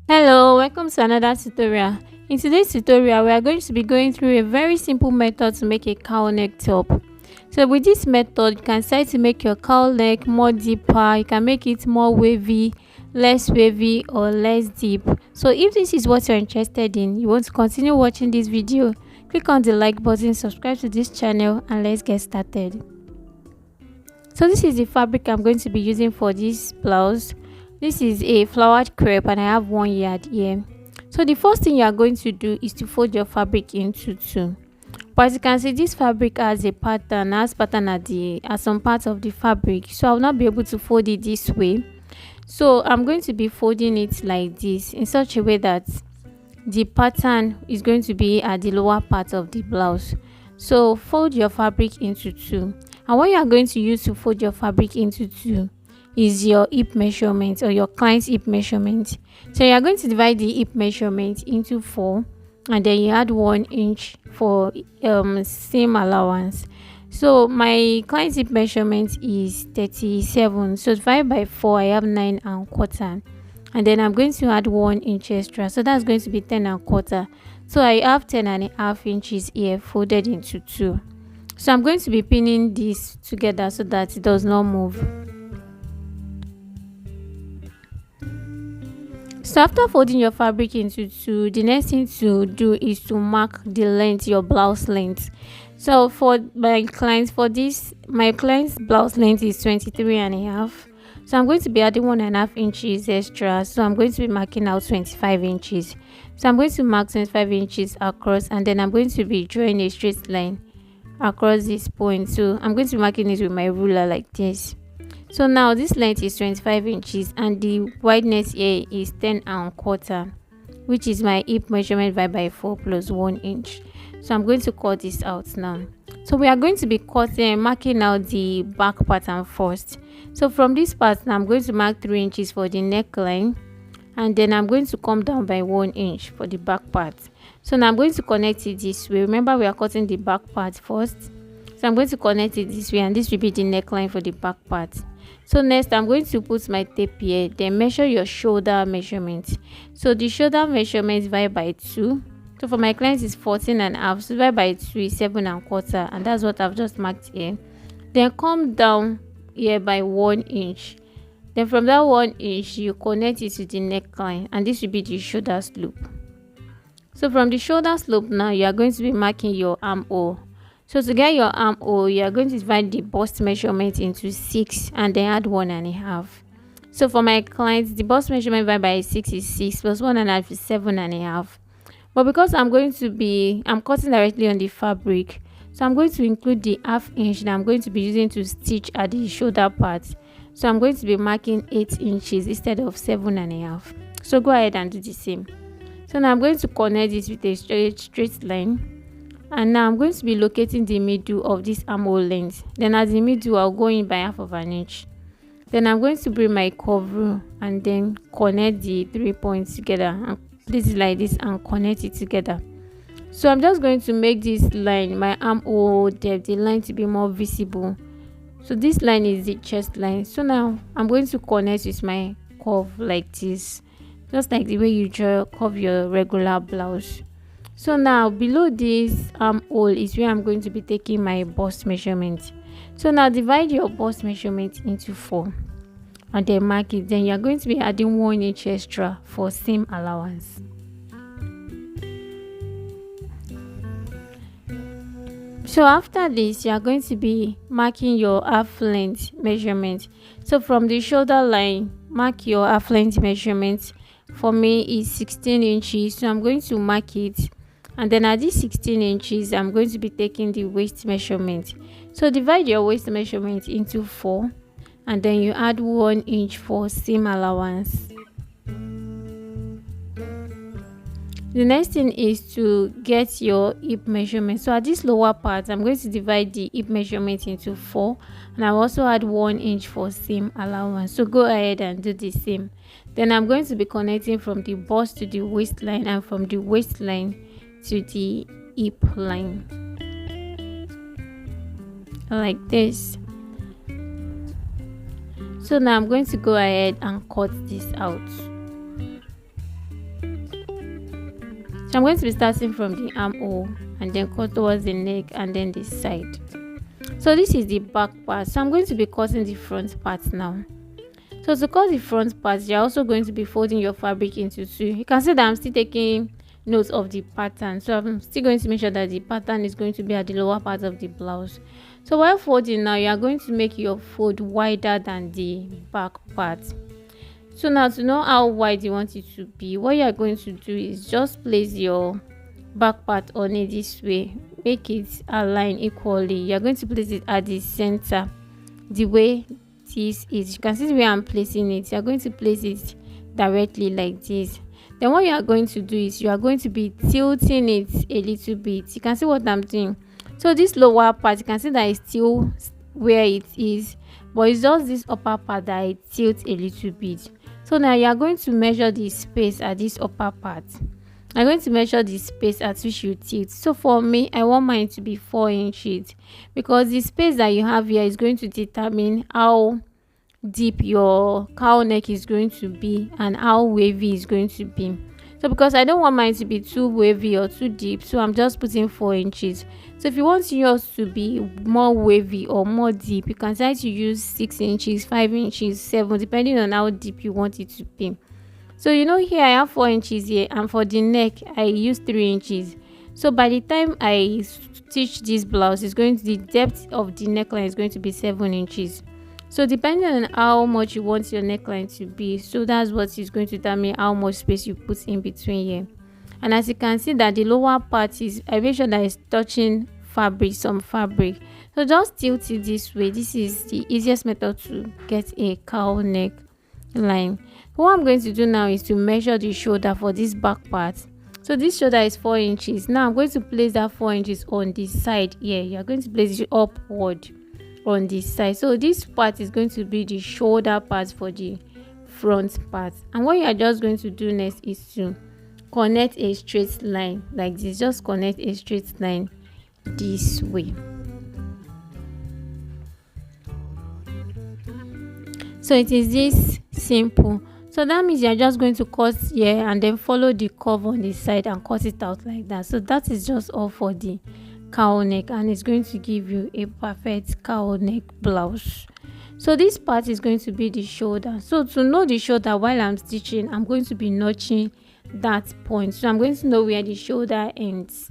Hello, welcome to another tutorial. In today's tutorial, we are going to be going through a very simple method to make a cowl neck top. So with this method, you can start to make your cowl neck more deeper, you can make it more wavy, or less deep. So if this is what you're interested in, you want to continue watching this video, click on the like button, subscribe to this channel, and let's get started. So this is the fabric I'm going to be using for this blouse. This is a flowered crepe and I have 1 yard here. So the first thing you are going to do is to fold your fabric into two. But as you can see, this fabric has a pattern, at some parts of the fabric, so I will not be able to fold it this way. So I'm going to be folding it like this in such a way that the pattern is going to be at the lower part of the blouse. So fold your fabric into two, and what you are going to use to fold your fabric into two is your hip measurement or your client's hip measurement. So you are going to divide the hip measurement into four, and then you add 1 inch for seam allowance. So my client's hip measurement is 37, so divided by 4, I have 9 1/4, and then I'm going to add 1 inch extra, so that's going to be 10 1/4. So I have 10.5 inches here folded into two. So I'm going to be pinning this together so that it does not move. So after folding your fabric into two, the next thing to do is to mark the length, your blouse length. So for my clients, my client's blouse length is 23.5. So I'm going to be adding 1.5 inches extra. So I'm going to be marking out 25 inches. So I'm going to mark 25 inches across, and then I'm going to be drawing a straight line across this point. So I'm going to be marking it with my ruler like this. So now this length is 25 inches and the wideness here is 10 1/4, which is my hip measurement divided by 4 plus 1 inch. So I'm going to cut this out now. So we are going to be marking out the back pattern first. So from this part now, I'm going to mark 3 inches for the neckline, and then I'm going to come down by 1 inch for the back part. So now I'm going to connect it this way. Remember, we are cutting the back part first. So I'm going to connect it this way, and this will be the neckline for the back part. So next, I'm going to put my tape here, then measure your shoulder measurement. So the shoulder measurement divided by 2. So for my clients is 14.5, so divided by 2 is 7 1/4, and that's what I've just marked here. Then come down here by 1 inch. Then from that 1 inch, you connect it to the neckline, and this will be the shoulder slope. So from the shoulder slope now, you are going to be marking your armhole. So to get your armhole, you are going to divide the bust measurement into 6 and then add 1.5. So for my clients, the bust measurement divided by 6 is 6 plus 1.5 is 7.5. But because I'm cutting directly on the fabric, so I'm going to include the ½ inch that I'm going to be using to stitch at the shoulder part. So I'm going to be marking 8 inches instead of 7.5. So go ahead and do the same. So now I'm going to connect this with a straight line. And now I'm going to be locating the middle of this armhole length. Then at the middle, I'll go in by ½ inch. Then I'm going to bring my curve rule and then connect the 3 points together and place it like this and connect it together. So I'm just going to make this line, my armhole depth, the line to be more visible. So this line is the chest line. So now I'm going to connect with my curve like this, just like the way you curve your regular blouse. So now below this armhole is where I'm going to be taking my bust measurement. So now divide your bust measurement into 4 and then mark it. Then you're going to be adding 1 inch extra for seam allowance. So after this, you are going to be marking your half length measurement. So from the shoulder line, mark your half length measurement. For me is 16 inches, so I'm going to mark it. And then at this 16 inches, I'm going to be taking the waist measurement. So divide your waist measurement into 4 and then you add 1 inch for seam allowance. The next thing is to get your hip measurement. So at this lower part, I'm going to divide the hip measurement into 4 and I'll also add 1 inch for seam allowance. So go ahead and do the same. Then I'm going to be connecting from the bust to the waistline and from the waistline to the hip line like this. So now I'm going to go ahead and cut this out. So I'm going to be starting from the armhole and then cut towards the neck and then the side. So this is the back part. So I'm going to be cutting the front part now. So to cut the front part, you're also going to be folding your fabric into two. You can see that I'm still taking note of the pattern, so I'm still going to make sure that the pattern is going to be at the lower part of the blouse. So while folding now, you are going to make your fold wider than the back part. So now, to know how wide you want it to be, what you are going to do is just place your back part on it this way. Make it align equally. You are going to place it at the center, the way this is. You can see the way I'm placing it. You are going to place it directly like this. Then what you are going to do is you are going to be tilting it a little bit. You can see what I'm doing. So this lower part, you can see that it's still where it is, but it's just this upper part that I tilt a little bit. So now you are going to measure the space at this upper part. I'm going to measure the space at which you tilt. So for me, I want mine to be 4 inches, because the space that you have here is going to determine how deep your cowl neck is going to be and how wavy it's going to be. So because I don't want mine to be too wavy or too deep, so I'm just putting 4 inches. So if you want yours to be more wavy or more deep, you can try to use 6 inches, 5 inches, 7, depending on how deep you want it to be. So here I have 4 inches here, and for the neck I use 3 inches. So by the time I stitch this blouse, the depth of the neckline is going to be 7 inches. So depending on how much you want your neckline to be, so that's what is going to determine how much space you put in between here. And as you can see that the lower part I make sure that it's touching some fabric. So just tilt it this way. This is the easiest method to get a cowl neck line. What I'm going to do now is to measure the shoulder for this back part. So this shoulder is 4 inches. Now I'm going to place that 4 inches on this side here. You are going to place it upward on this side. So this part is going to be the shoulder part for the front part. And what you are just going to do next is to connect a straight line like this. Just connect a straight line this way. So it is this simple. So that means you're just going to cut here and then follow the curve on this side and cut it out like that. So that is just all for the cowl neck, and it's going to give you a perfect cowl neck blouse. So this part is going to be the shoulder. So to know the shoulder while I'm stitching, I'm going to be notching that point. So I'm going to know where the shoulder ends.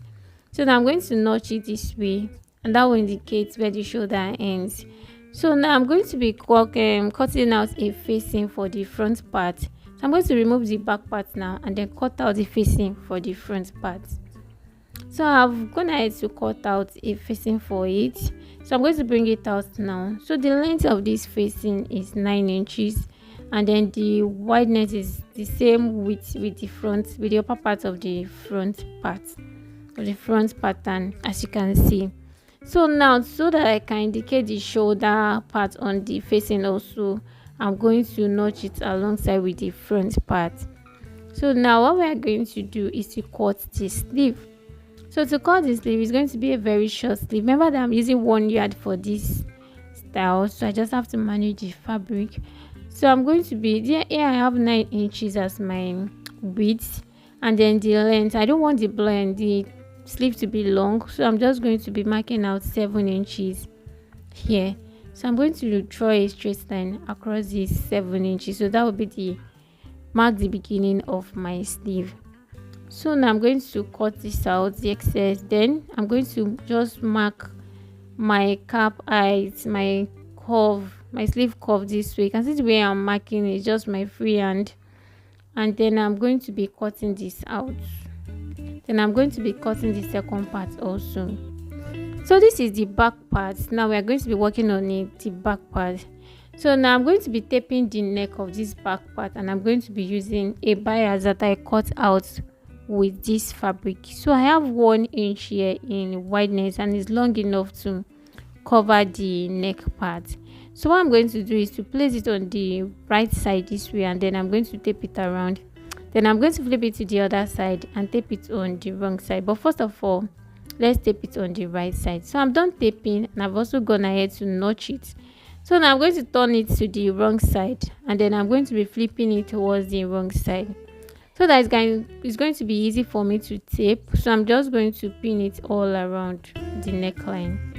So now I'm going to notch it this way, and that will indicate where the shoulder ends. So now I'm going to be cutting out a facing for the front part. So I'm going to remove the back part now and then cut out the facing for the front part. So I've gone ahead to cut out a facing for it. So I'm going to bring it out now. So the length of this facing is 9 inches, and then the wideness is the same with the upper part of the front part of the front pattern, as you can see. So now, so that I can indicate the shoulder part on the facing also, I'm going to notch it alongside with the front part. So now what we are going to do is to cut the sleeve. So to cut the sleeve is going to be a very short sleeve. Remember that I'm using 1 yard for this style, so I just have to manage the fabric. So I'm going to be here I have 9 inches as my width, and then the length, I don't want the sleeve to be long, so I'm just going to be marking out 7 inches here. So I'm going to draw a straight line across these 7 inches. So that will be mark the beginning of my sleeve. So now I'm going to cut this out, the excess. Then I'm going to just mark my cap height, my sleeve curve this way. You can see the way I'm marking it, just my free hand. And then I'm going to be cutting this out. Then I'm going to be cutting the second part also. So this is the back part. Now we are going to be working on the back part. So now I'm going to be taping the neck of this back part, and I'm going to be using a bias that I cut out with this fabric. So I have 1 inch here in wideness, and it's long enough to cover the neck part. So what I'm going to do is to place it on the right side this way, and then I'm going to tape it around. Then I'm going to flip it to the other side and tape it on the wrong side. But first of all, let's tape it on the right side. So I'm done taping, and I've also gone ahead to notch it. So now I'm going to turn it to the wrong side, and then I'm going to be flipping it towards the wrong side. so that it's going to be easy for me to tape. So I'm just going to pin it all around the neckline.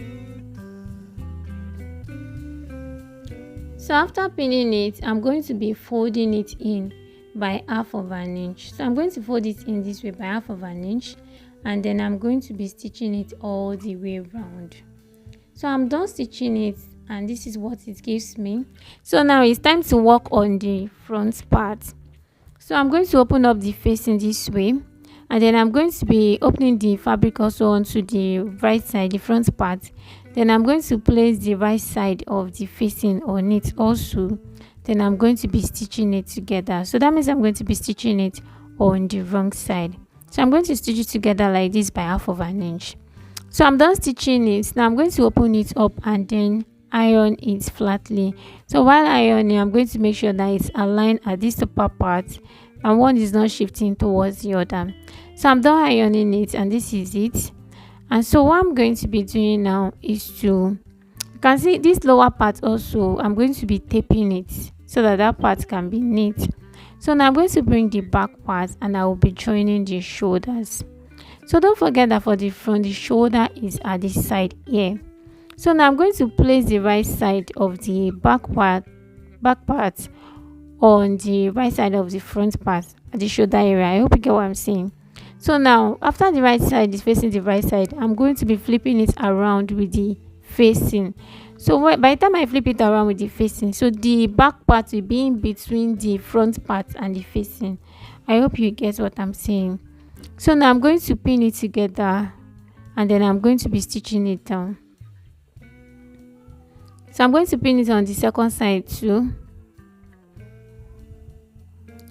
So after pinning it, I'm going to be folding it in by 1/2 inch. So I'm going to fold it in this way by 1/2 inch, and then I'm going to be stitching it all the way around. So I'm done stitching it, and this is what it gives me. So now it's time to work on the front part. So I'm going to open up the facing this way, and then I'm going to be opening the fabric also onto the right side, the front part. Then I'm going to place the right side of the facing on it also. Then I'm going to be stitching it together. So that means I'm going to be stitching it on the wrong side. So I'm going to stitch it together like this by 1/2 inch. So I'm done stitching it. Now I'm going to open it up and then iron it flatly. So while ironing, I'm going to make sure that it's aligned at this upper part and one is not shifting towards the other. So I'm done ironing it, and this is it. And so what I'm going to be doing now is you can see this lower part also, I'm going to be taping it so that that part can be neat. So now I'm going to bring the back part and I will be joining the shoulders. So don't forget that for the front, the shoulder is at the side here. So now I'm going to place the right side of the back part on the right side of the front part at the shoulder area. I hope you get what I'm saying. So now after the right side is facing the right side, I'm going to be flipping it around with the facing. So by the time I flip it around with the facing, so the back part will be in between the front part and the facing. I hope you get what I'm saying. So now I'm going to pin it together, and then I'm going to be stitching it down. So I'm going to pin it on the second side too,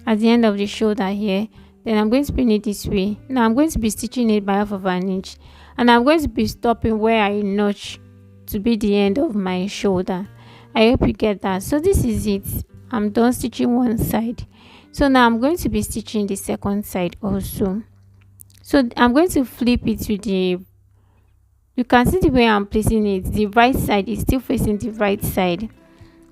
at the end of the shoulder here. Then I'm going to pin it this way. Now I'm going to be stitching it by 1/2 inch, and I'm going to be stopping where I notch to be the end of my shoulder. I hope you get that. So this is it. I'm done stitching one side. So now I'm going to be stitching the second side also. So I'm going to flip it to the, you can see the way I'm placing it, the right side is still facing the right side.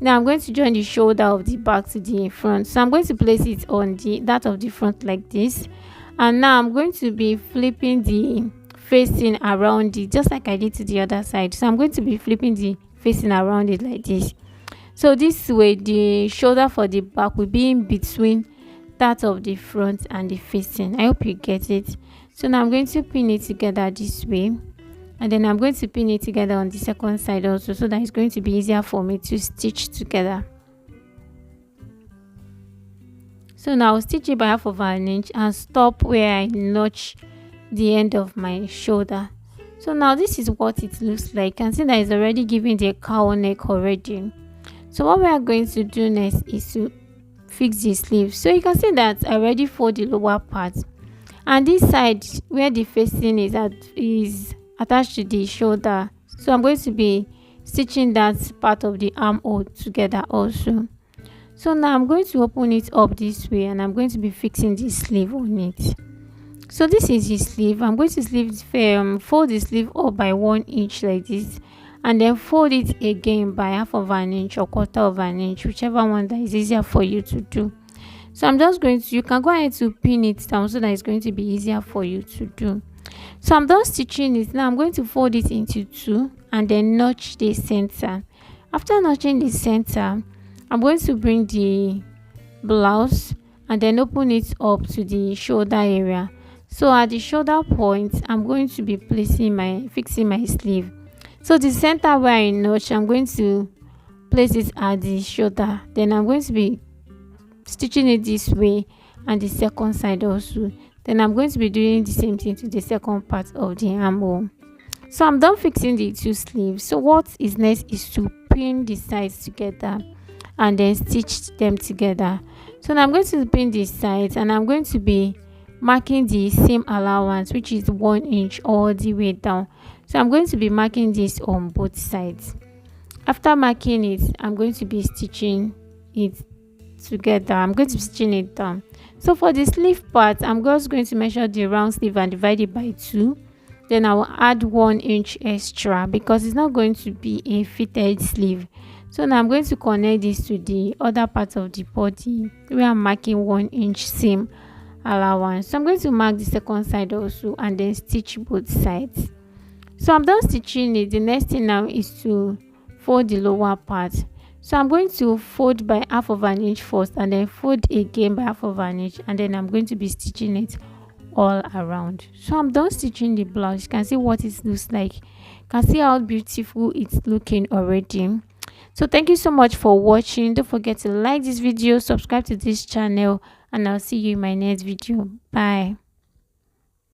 Now I'm going to join the shoulder of the back to the front. So I'm going to place it on that of the front like this. And now I'm going to be flipping the facing around it just like I did to the other side. So I'm going to be flipping the facing around it like this. So this way the shoulder for the back will be in between that of the front and the facing. I hope you get it. So now I'm going to pin it together this way. And then I'm going to pin it together on the second side also, so that it's going to be easier for me to stitch together. So now I'll stitch it by 1/2 inch and stop where I notch the end of my shoulder. So now this is what it looks like. You can see that it's already giving the cowl neck already. So what we are going to do next is to fix the sleeve. So you can see that I already fold the lower part, and this side where the facing is attached to the shoulder. So I'm going to be stitching that part of the armhole together also. So now I'm going to open it up this way, and I'm going to be fixing the sleeve on it. So this is the sleeve. I'm going to fold the sleeve up by 1 inch like this, and then fold it again by 1/2 inch or 1/4 inch, whichever one that is easier for you to do. So I'm just going to, you can go ahead to pin it down so that it's going to be easier for you to do. So I'm done stitching it. Now I'm going to fold it into 2 and then notch the center. After notching the center, I'm going to bring the blouse and then open it up to the shoulder area. So at the shoulder point, I'm going to be fixing my sleeve. So the center where I notch, I'm going to place it at the shoulder. Then I'm going to be stitching it this way, and the second side also. Then I'm going to be doing the same thing to the second part of the armhole. So I'm done fixing the 2 sleeves. So what is next is to pin the sides together and then stitch them together. So now I'm going to pin the sides, and I'm going to be marking the seam allowance, which is 1 inch all the way down. So I'm going to be marking this on both sides. After marking it, I'm going to be stitching it together. I'm going to be stitching it down. So for the sleeve part, I'm just going to measure the round sleeve and divide it by 2. Then I will add 1 inch extra because it's not going to be a fitted sleeve. So now I'm going to connect this to the other part of the body where I'm marking 1 inch seam allowance. So I'm going to mark the second side also and then stitch both sides. So I'm done stitching it. The next thing now is to fold the lower part. So I'm going to fold by half of an inch first and then fold again by half of an inch, and then I'm going to be stitching it all around. So I'm done stitching the blouse. You can see what it looks like. You can see how beautiful it's looking already. So thank you so much for watching. Don't forget to like this video, subscribe to this channel, and I'll see you in my next video. Bye.